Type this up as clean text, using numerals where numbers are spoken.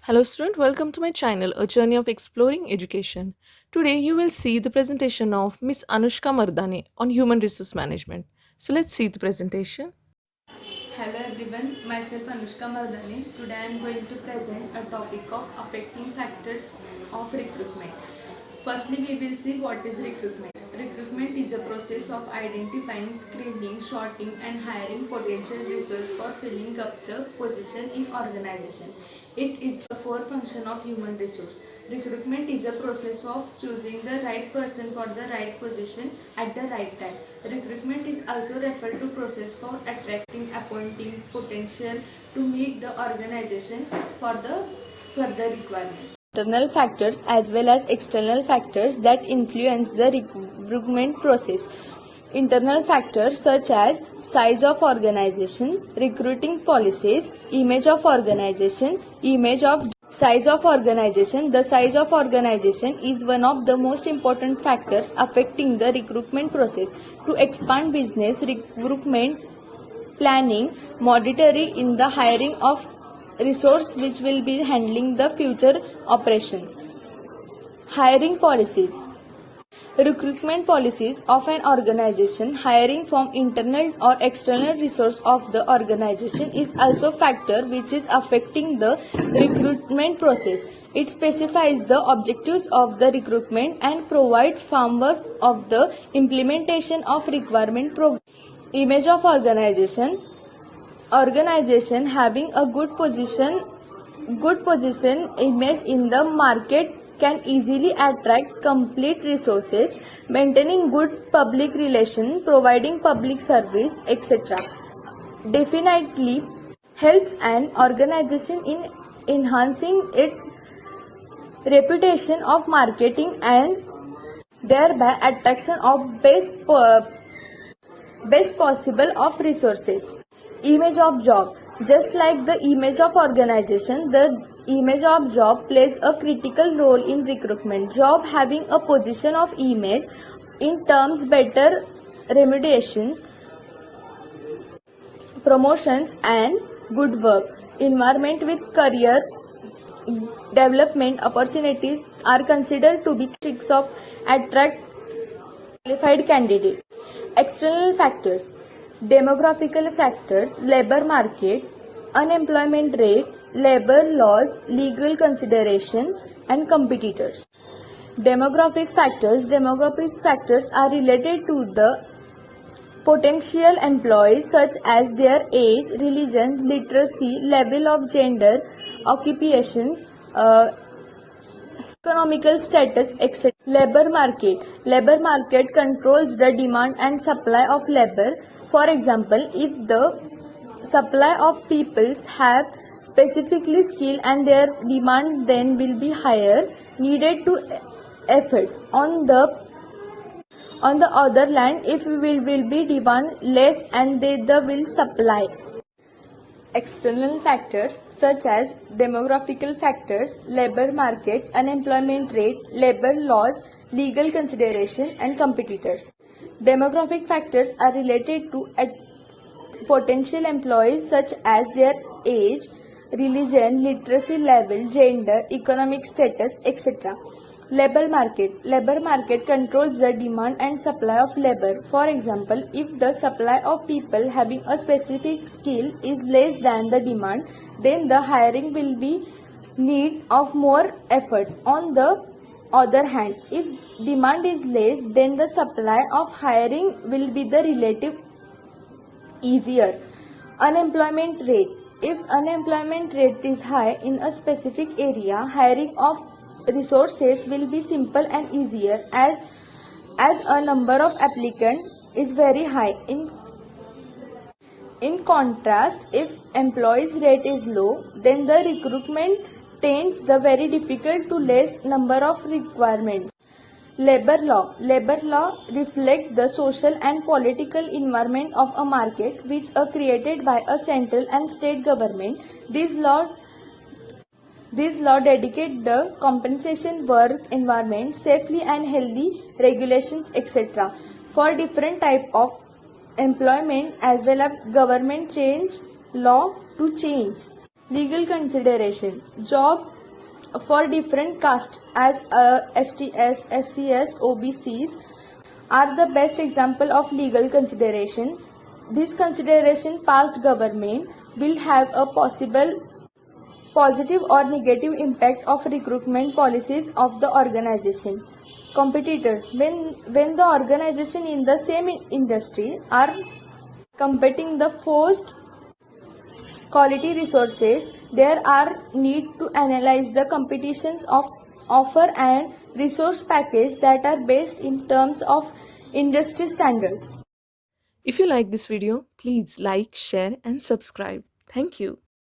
Hello student, welcome to my channel, A Journey of Exploring Education. Today you will see the presentation of Miss Anushka Mardane on Human Resource Management. So let's see the presentation. Hello everyone, myself Anushka Mardane. Today I am going to present a topic of affecting factors of recruitment. Firstly, we will see what is recruitment. Recruitment is a process of identifying, screening, sorting and hiring potential resource for filling up the position in organization. It is a core function of human resource. Recruitment is a process of choosing the right person for the right position at the right time. Recruitment is also referred to process for attracting, appointing potential to meet the organization for the further requirements. Internal factors as well as external factors that influence the recruitment process. Internal factors such as size of organization, recruiting policies, image of organization, image of size of organization. The size of organization is one of the most important factors affecting the recruitment process. To expand business, recruitment planning, monitoring in the hiring of resource which will be handling the future operations. Hiring policies. Recruitment policies of an organization. Hiring from internal or external resource of the organization is also factor which is affecting the recruitment process. It specifies the objectives of the recruitment and provide framework of the implementation of requirement program. Image of organization. Organization having a good position image in the market can easily attract complete resources, maintaining good public relation, providing public service, etc. Definitely helps an organization in enhancing its reputation of marketing and thereby attraction of best possible of resources. Image of job. Just like the image of organization, the image of job plays a critical role in recruitment. Job having a position of image in terms better remunerations, promotions and good work environment with career development opportunities are considered to be tricks of attract qualified candidate. External factors. Demographical factors, labor market, unemployment rate, labor laws, legal consideration and competitors. Demographic factors are related to the potential employees such as their age, religion, literacy, level of gender, occupations, economical status, etc. Labor market controls the demand and supply of labor. For example, if the supply of peoples have specifically skill and their demand then will be higher needed to efforts. On the other hand, if will be demand less and they the will supply. External factors such as demographical factors, labor market, unemployment rate, labor laws, legal consideration and competitors. Demographic factors are related to potential employees such as their age, religion, literacy level, gender, economic status, etc. Labor market controls the demand and supply of labor. For example, if the supply of people having a specific skill is less than the demand, then the hiring will be need of more efforts. On the other hand, if demand is less, then the supply of hiring will be the relative easier. Unemployment rate. If unemployment rate is high in a specific area, hiring of resources will be simple and easier as a number of applicants is very high. In contrast, if employees rate is low, then the recruitment tends the very difficult to less number of requirements. Labor law reflect the social and political environment of a market which are created by a central and state government. These law dedicate the compensation work environment, safely and healthy regulations, etc. for different type of employment as well as government change law to change. Legal consideration. Job for different castes as STS, SCS, OBCs are the best example of legal consideration. This consideration past government will have a possible positive or negative impact of recruitment policies of the organization. Competitors, when the organization in the same industry are competing the forced quality resources, there are need to analyze the competitions of offer and resource package that are based in terms of industry standards. If you like this video, please like, share, and subscribe. Thank you.